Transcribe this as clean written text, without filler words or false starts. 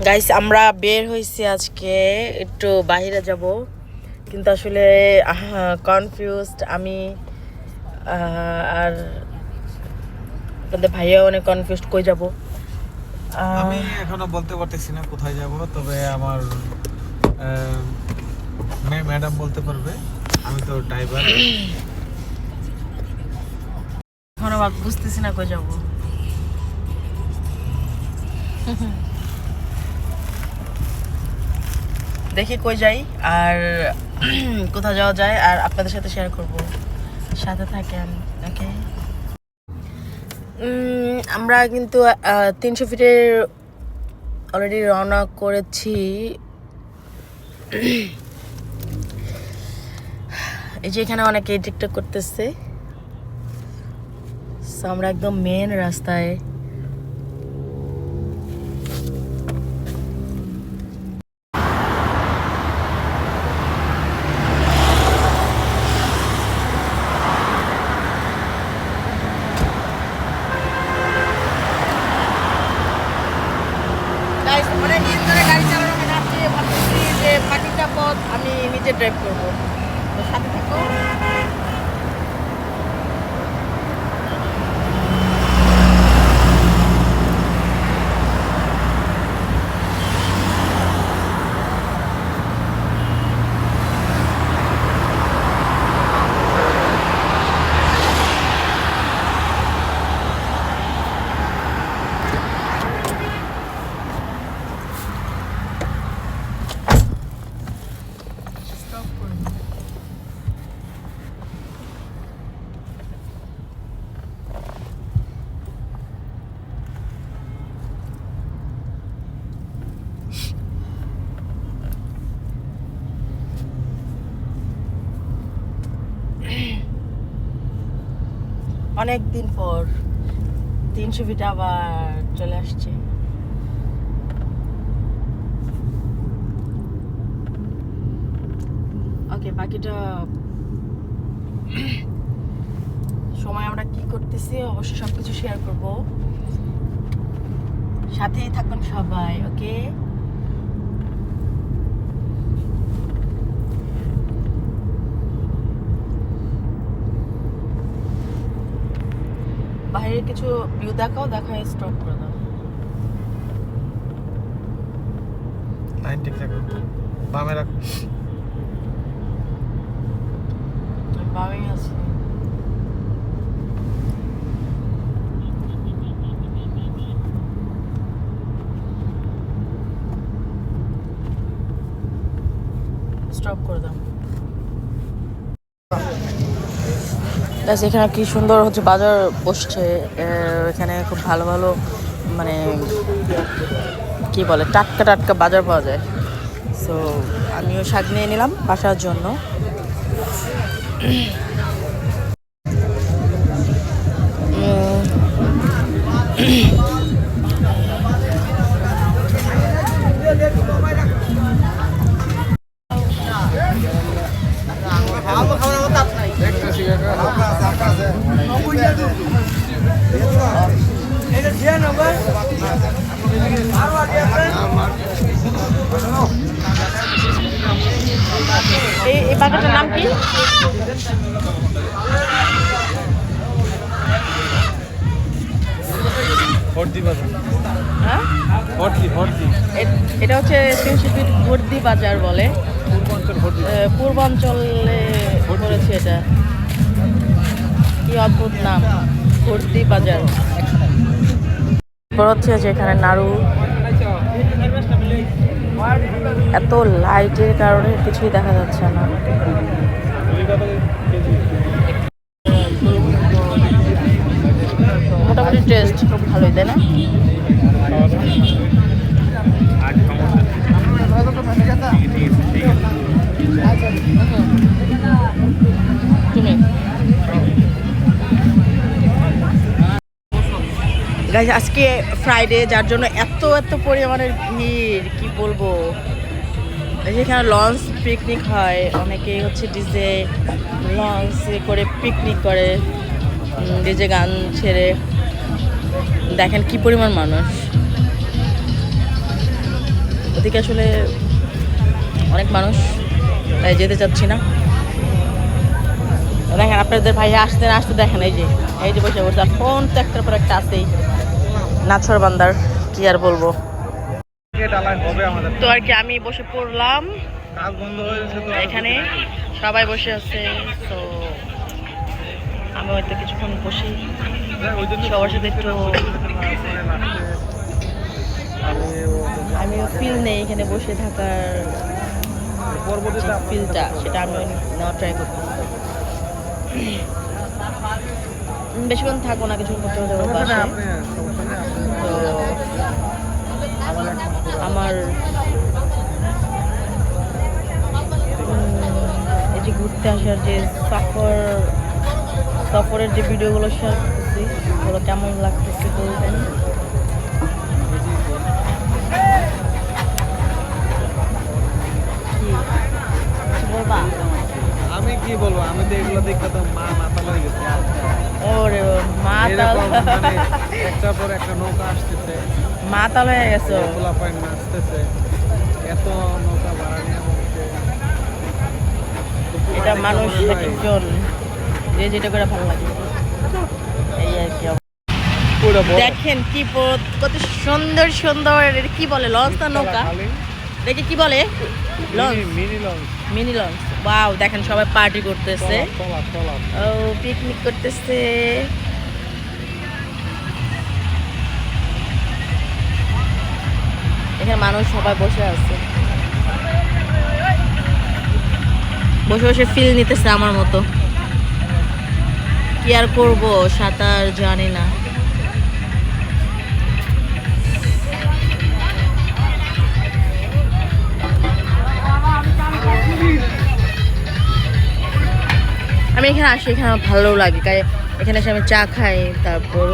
Guys আমরা বের হইছি আজকে একটু বাইরে যাব, কিন্তু আসলে কনফিউজড আমি। আর আপনাদের ভাইয়া অনেক কনফিউজড, কই যাব আমি এখনো বলতে পারতেছি না কোথায় যাব, তবে আমার ম্যাডাম বলতে পারবে, আমি তো ড্রাইভার। এখনো বুঝতেছি না কই যাব। দেখি কই যাই আর কোথায় যাওয়া যায়, আর আপনাদের সাথে শেয়ার করব, সাথে থাকেন। ওকে, আমরা কিন্তু 300 ফিটের অলরেডি রওনা করেছি। এই যে এখানে অনেকে টিকটক করতেছে, আমরা একদম মেন রাস্তায়। বাকিটা পথ আমি নিজে ড্রাইভ করবো, তো সাথে থাকো। অনেক দিন পর 300 ফিট আবার চলে আসছে। ওকে, বাকিটা সময় আমরা কি করতেছি অবশ্যই সবকিছু শেয়ার করব, সাথেই থাকুন সবাই। ওকে, বাইরে কিছু ভিউ দেখাও, দেখায় স্টপ করে দাও। লাইন ঠিক থাকো, বামে রাখো। বামেই আছি। স্টপ করে দাও। এখানে কি সুন্দর হচ্ছে বাজার বসছে, এখানে খুব ভালো ভালো মানে কি বলে টাটকা টাটকা বাজার পাওয়া যায়। সো আমিও শাক নিয়ে নিলাম বাসার জন্য। এই বাগানটার নাম কি? হ্যাঁ, এটা হচ্ছে 300 ফিট ভর্তি বাজার বলে, পূর্বাঞ্চলে করেছে এটা। কি অদ্ভুত নাম, ভর্তি বাজার। হচ্ছে যে এখানে নাড়ু, এত লাইটের কারণে কিছুই দেখা যাচ্ছে না। মোটামুটি টেস্ট খুব ভালোই, তাই না? গাইস, আজকে ফ্রাইডে, যার জন্য এত পরিমাণের ভিড় কি বলবো। যেখানে লঞ্চ পিকনিক হয়, অনেকেই হচ্ছে ডিজে লঞ্চ করে পিকনিক করে, ডিজে গান ছেড়ে। দেখেন কি পরিমাণ মানুষ। ওদিকে আসলে অনেক মানুষ, তাই যেতে চাচ্ছি না। দেখেন আপনাদের ভাই আসতে না আসতে দেখেন এই যে বসে বসে, আর ফোন তো একটার পর একটা আসেই, নাছর বান্দার কি আর বলবো। হবে আমাদের তো আর কি আমি বসে পড়লাম কাজ বন্ধ হয়েছে তো এখানে, সবাই বসে আছে। তো আমি হয়তো কিছুক্ষণ বসি, ওই জন্য সবার সাথে একটু আমিও ফিল নেই এখানে বসে থাকার যে ফিলটা, সেটা আমি নেওয়ার ট্রাই করবো। বেশিক্ষণ থাকবো না, কিছুক্ষণ করতে হতে বাসায়। তো আমার এই যে ঘুরতে আসার যে সফরের যে ভিডিওগুলো শেয়ার করতেছি, ওগুলো কেমন লাগতেছে বলবেন। বলবা আমি কি বলবো, আমি তো এগুলো দেখতে তো মাতাল হয়ে গেছি। ওরে এরকম মানে একটার পর একটা নৌকা আসতেছে, মাতাল হয়ে গেছো। পোলা পয়েন্ট আসতেছে, এত নৌকা ভাড়া নিয়ে হচ্ছে। এটা মানুষ একজন যে যেটা করে ভালো লাগে, এই আর কি। দেখেন কি কত সুন্দর সুন্দর, এটা কি বলে, লঞ্চ না নৌকা, দেখে কি বলে, launch, mini launch, mini launch. Wow, দেখেন সবাই পার্টি করতেছে, তলা ও পিকনিক করতেছে। এখানে মানুষ সবাই বসে আছে, বসে বসে ফিল নিতেছে আমার মতো। কি আর করবো, সাঁতার জানি না। আমি এখানে আসি, এখানে আমার ভালো লাগে, এখানে এসে আমি চা খাই, তারপর